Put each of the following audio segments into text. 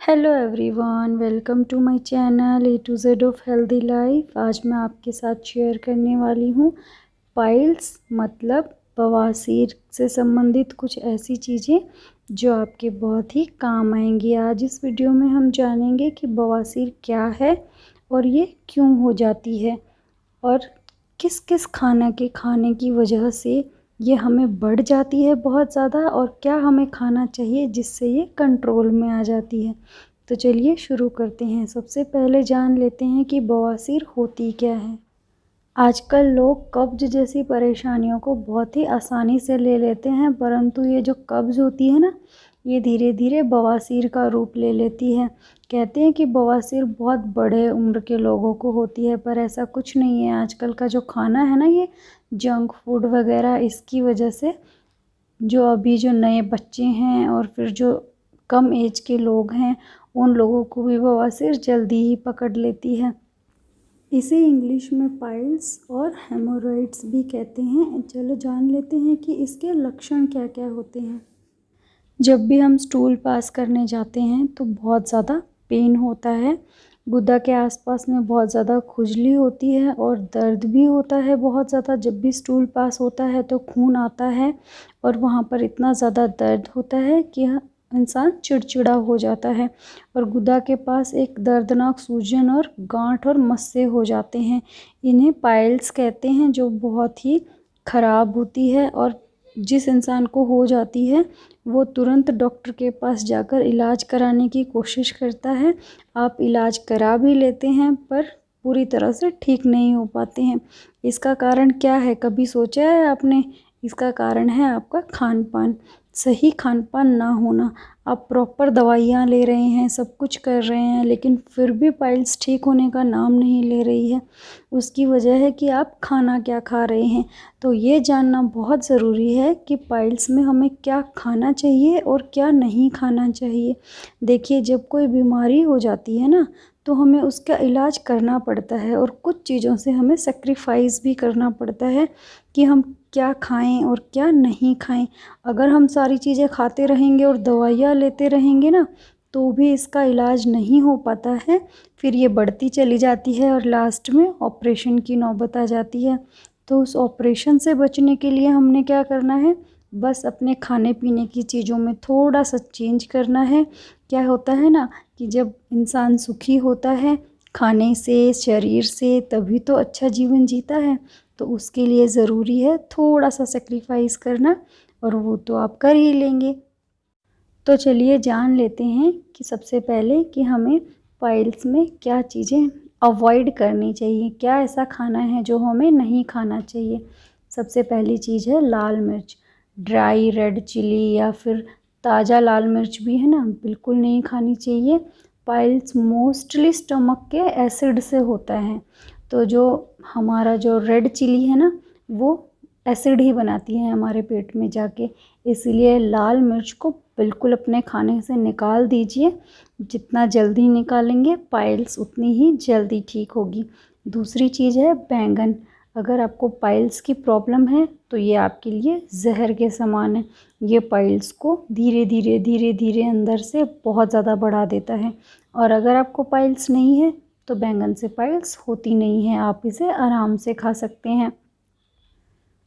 Hello everyone, welcome to my channel A to Z of healthy life. आज मैं आपके साथ शेयर करने वाली हूँ पाइल्स मतलब बवासीर से संबंधित कुछ ऐसी चीज़ें जो आपके बहुत ही काम आएंगी। आज इस वीडियो में हम जानेंगे कि बवासीर क्या है और ये क्यों हो जाती है और किस किस खाने की वजह से ये हमें बढ़ जाती है बहुत ज़्यादा, और क्या हमें खाना चाहिए जिससे ये कंट्रोल में आ जाती है। तो चलिए शुरू करते हैं। सबसे पहले जान लेते हैं कि बवासीर होती क्या है। आजकल लोग कब्ज जैसी परेशानियों को बहुत ही आसानी से ले लेते हैं, परंतु ये जो कब्ज होती है ना, ये धीरे धीरे बवासीर का रूप ले लेती है। कहते हैं कि बवासीर बहुत बड़े उम्र के लोगों को होती है, पर ऐसा कुछ नहीं है। आजकल का जो खाना है ना, ये जंक फूड वगैरह, इसकी वजह से जो अभी जो नए बच्चे हैं और फिर जो कम एज के लोग हैं, उन लोगों को भी बवासीर जल्दी ही पकड़ लेती है। इसे इंग्लिश में पाइल्स और हेमोरॉइड्स भी कहते हैं। चलो जान लेते हैं कि इसके लक्षण क्या क्या होते हैं। जब भी हम स्टूल पास करने जाते हैं तो बहुत ज़्यादा पेन होता है। गुदा के आसपास में बहुत ज़्यादा खुजली होती है और दर्द भी होता है बहुत ज़्यादा। जब भी स्टूल पास होता है तो खून आता है और वहाँ पर इतना ज़्यादा दर्द होता है कि इंसान चिड़चिड़ा हो जाता है। और गुदा के पास एक दर्दनाक सूजन और गांठ और मस्से हो जाते हैं। इन्हें पाइल्स कहते हैं, जो बहुत ही ख़राब होती है। और जिस इंसान को हो जाती है वो तुरंत डॉक्टर के पास जाकर इलाज कराने की कोशिश करता है। आप इलाज करा भी लेते हैं पर पूरी तरह से ठीक नहीं हो पाते हैं। इसका कारण क्या है, कभी सोचा है आपने? इसका कारण है आपका खान पान, सही खान पान ना होना। आप प्रॉपर दवाइयाँ ले रहे हैं, सब कुछ कर रहे हैं, लेकिन फिर भी पाइल्स ठीक होने का नाम नहीं ले रही है। उसकी वजह है कि आप खाना क्या खा रहे हैं। तो ये जानना बहुत ज़रूरी है कि पाइल्स में हमें क्या खाना चाहिए और क्या नहीं खाना चाहिए। देखिए, जब कोई बीमारी हो जाती है ना, तो हमें उसका इलाज करना पड़ता है और कुछ चीज़ों से हमें सेक्रीफाइस भी करना पड़ता है कि हम क्या खाएं और क्या नहीं खाएं। अगर हम सारी चीज़ें खाते रहेंगे और दवाइयाँ लेते रहेंगे ना, तो भी इसका इलाज नहीं हो पाता है। फिर ये बढ़ती चली जाती है और लास्ट में ऑपरेशन की नौबत आ जाती है। तो उस ऑपरेशन से बचने के लिए हमने क्या करना है, बस अपने खाने पीने की चीज़ों में थोड़ा सा चेंज करना है। क्या होता है ना कि जब इंसान सुखी होता है खाने से, शरीर से, तभी तो अच्छा जीवन जीता है। तो उसके लिए ज़रूरी है थोड़ा सा सेक्रीफाइस करना, और वो तो आप कर ही लेंगे। तो चलिए जान लेते हैं कि सबसे पहले कि हमें पाइल्स में क्या चीज़ें अवॉइड करनी चाहिए, क्या ऐसा खाना है जो हमें नहीं खाना चाहिए। सबसे पहली चीज़ है लाल मिर्च। ड्राई रेड चिली या फिर ताज़ा लाल मिर्च भी है ना, बिल्कुल नहीं खानी चाहिए। पाइल्स मोस्टली स्टमक के एसिड से होता है। तो जो हमारा जो रेड चिली है ना, वो एसिड ही बनाती है हमारे पेट में जाके। इसलिए लाल मिर्च को बिल्कुल अपने खाने से निकाल दीजिए। जितना जल्दी निकालेंगे पाइल्स उतनी ही जल्दी ठीक होगी। दूसरी चीज़ है बैंगन। अगर आपको पाइल्स की प्रॉब्लम है तो ये आपके लिए जहर के समान है। ये पाइल्स को धीरे धीरे अंदर से बहुत ज़्यादा बढ़ा देता है। और अगर आपको पाइल्स नहीं है तो बैंगन से पाइल्स होती नहीं है, आप इसे आराम से खा सकते हैं।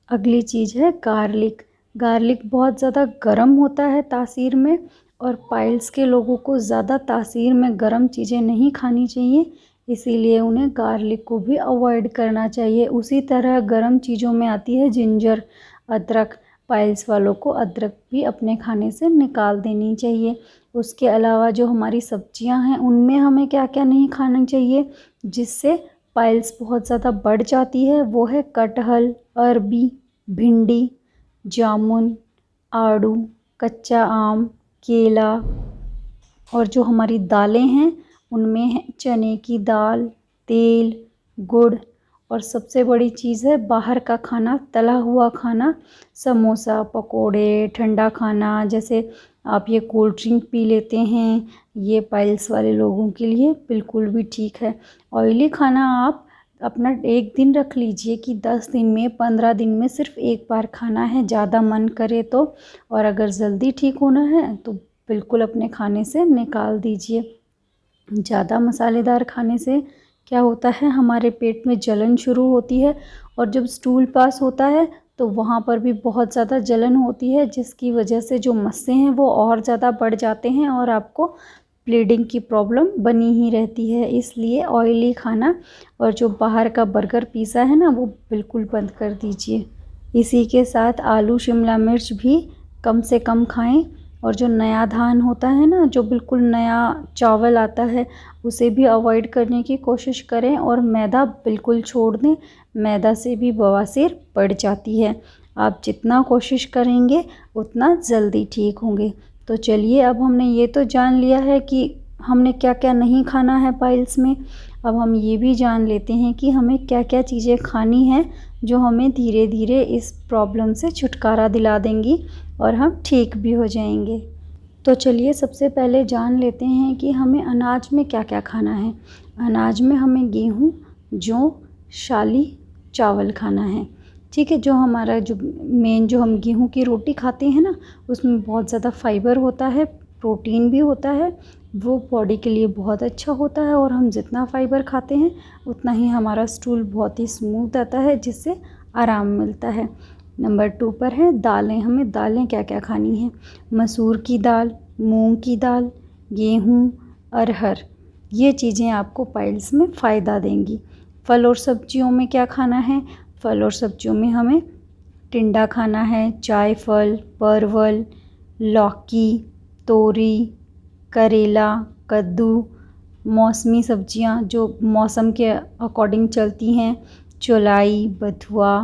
अगली चीज़ है गार्लिक। गार्लिक बहुत ज़्यादा गर्म होता है तासीर में, और पाइल्स के लोगों को ज़्यादा तासीर में गर्म चीज़ें नहीं खानी चाहिए। इसीलिए उन्हें गार्लिक को भी अवॉइड करना चाहिए। उसी तरह गर्म चीज़ों में आती है जिंजर, अदरक। पाइल्स वालों को अदरक भी अपने खाने से निकाल देनी चाहिए। उसके अलावा जो हमारी सब्जियां हैं उनमें हमें क्या क्या नहीं खाना चाहिए जिससे पाइल्स बहुत ज़्यादा बढ़ जाती है, वो है कटहल, अरबी, भिंडी, जामुन, आड़ू, कच्चा आम, केला। और जो हमारी दालें हैं उनमें है चने की दाल, तेल, गुड़। और सबसे बड़ी चीज़ है बाहर का खाना, तला हुआ खाना, समोसा, पकोड़े, ठंडा खाना। जैसे आप ये कोल्ड ड्रिंक पी लेते हैं, ये पाइल्स वाले लोगों के लिए बिल्कुल भी ठीक है। ऑयली खाना आप अपना एक दिन रख लीजिए कि 10 दिन में, 15 दिन में सिर्फ एक बार खाना है, ज़्यादा मन करे तो। और अगर जल्दी ठीक होना है तो बिल्कुल अपने खाने से निकाल दीजिए। ज़्यादा मसालेदार खाने से क्या होता है, हमारे पेट में जलन शुरू होती है और जब स्टूल पास होता है तो वहाँ पर भी बहुत ज़्यादा जलन होती है, जिसकी वजह से जो मस्से हैं वो और ज़्यादा बढ़ जाते हैं और आपको ब्लीडिंग की प्रॉब्लम बनी ही रहती है। इसलिए ऑयली खाना और जो बाहर का बर्गर पिज़्ज़ा है ना, वो बिल्कुल बंद कर दीजिए। इसी के साथ आलू शिमला मिर्च भी कम से कम खाएं और जो नया धान होता है ना, जो बिल्कुल नया चावल आता है, उसे भी अवॉइड करने की कोशिश करें और मैदा बिल्कुल छोड़ दें। मैदा से भी बवासीर बढ़ जाती है। आप जितना कोशिश करेंगे उतना जल्दी ठीक होंगे। तो चलिए, अब हमने ये तो जान लिया है कि हमने क्या क्या नहीं खाना है पाइल्स में। अब हम ये भी जान लेते हैं कि हमें क्या क्या चीज़ें खानी हैं जो हमें धीरे धीरे इस प्रॉब्लम से छुटकारा दिला देंगी और हम ठीक भी हो जाएंगे। तो चलिए, सबसे पहले जान लेते हैं कि हमें अनाज में क्या क्या खाना है। अनाज में हमें गेहूँ, जौ, शाली, चावल खाना है। ठीक है, जो हमारा जो मेन जो हम गेहूँ की रोटी खाते हैं ना, उसमें बहुत ज़्यादा फाइबर होता है, प्रोटीन भी होता है, वो बॉडी के लिए बहुत अच्छा होता है और हम जितना फाइबर खाते हैं उतना ही हमारा स्टूल बहुत ही स्मूथ आता है, जिससे आराम मिलता है। नंबर 2 पर है दालें। हमें दालें क्या क्या खानी है। मसूर की दाल, मूंग की दाल, गेहूँ, अरहर, ये चीज़ें आपको पाइल्स में फ़ायदा देंगी। फल और सब्जियों में क्या खाना है। फल और सब्जियों में हमें टिंडा खाना है, जायफल, परवल, लौकी, तोरी, करेला, कद्दू, मौसमी सब्जियां जो मौसम के अकॉर्डिंग चलती हैं, चौलाई, बथुआ।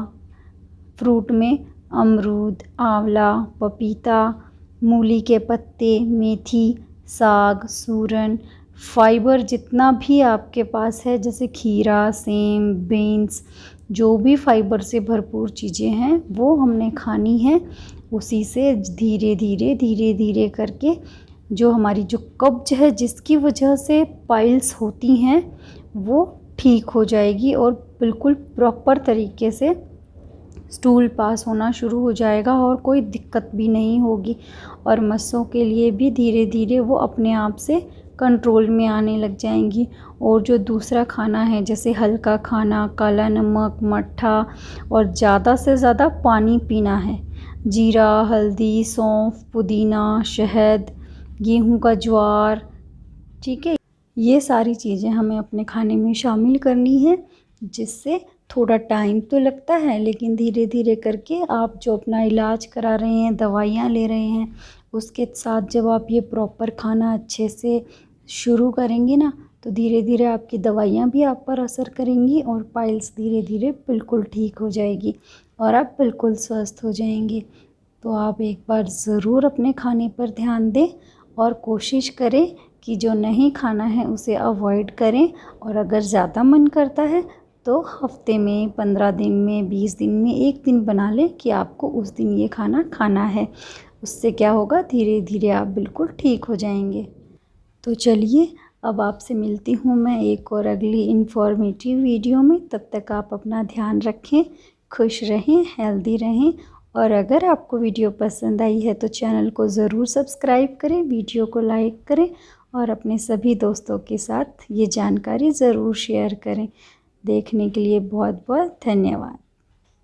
फ्रूट में अमरूद, आंवला, पपीता, मूली के पत्ते, मेथी, साग, सूरन। फाइबर जितना भी आपके पास है, जैसे खीरा, सेम, बीन्स, जो भी फाइबर से भरपूर चीज़ें हैं वो हमने खानी है। उसी से धीरे धीरे करके जो हमारी जो कब्ज है, जिसकी वजह से पाइल्स होती हैं, वो ठीक हो जाएगी और बिल्कुल प्रॉपर तरीके से स्टूल पास होना शुरू हो जाएगा और कोई दिक्कत भी नहीं होगी। और मस्सों के लिए भी धीरे धीरे वो अपने आप से कंट्रोल में आने लग जाएंगी। और जो दूसरा खाना है, जैसे हल्का खाना, काला नमक, मट्ठा और ज़्यादा से ज़्यादा पानी पीना है। जीरा, हल्दी, सौंफ, पुदीना, शहद, गेहूं का ज्वार, ठीक है, ये सारी चीज़ें हमें अपने खाने में शामिल करनी है, जिससे थोड़ा टाइम तो लगता है, लेकिन धीरे धीरे करके आप जो अपना इलाज करा रहे हैं, दवाइयाँ ले रहे हैं, उसके साथ जब आप ये प्रॉपर खाना अच्छे से शुरू करेंगे ना, तो धीरे धीरे आपकी दवाइयाँ भी आप पर असर करेंगी और पाइल्स धीरे धीरे बिल्कुल ठीक हो जाएगी और आप बिल्कुल स्वस्थ हो जाएंगे। तो आप एक बार ज़रूर अपने खाने पर ध्यान दें और कोशिश करें कि जो नहीं खाना है उसे अवॉइड करें। और अगर ज़्यादा मन करता है तो हफ्ते में, 15 दिन में, 20 दिन में 1 दिन बना लें कि आपको उस दिन ये खाना खाना है। उससे क्या होगा, धीरे धीरे आप बिल्कुल ठीक हो जाएंगे। तो चलिए, अब आपसे मिलती हूँ मैं एक और अगली इन्फॉर्मेटिव वीडियो में। तब तक आप अपना ध्यान रखें, खुश रहें, हेल्दी रहें। और अगर आपको वीडियो पसंद आई है तो चैनल को ज़रूर सब्सक्राइब करें, वीडियो को लाइक करें और अपने सभी दोस्तों के साथ ये जानकारी ज़रूर शेयर करें। देखने के लिए बहुत बहुत धन्यवाद।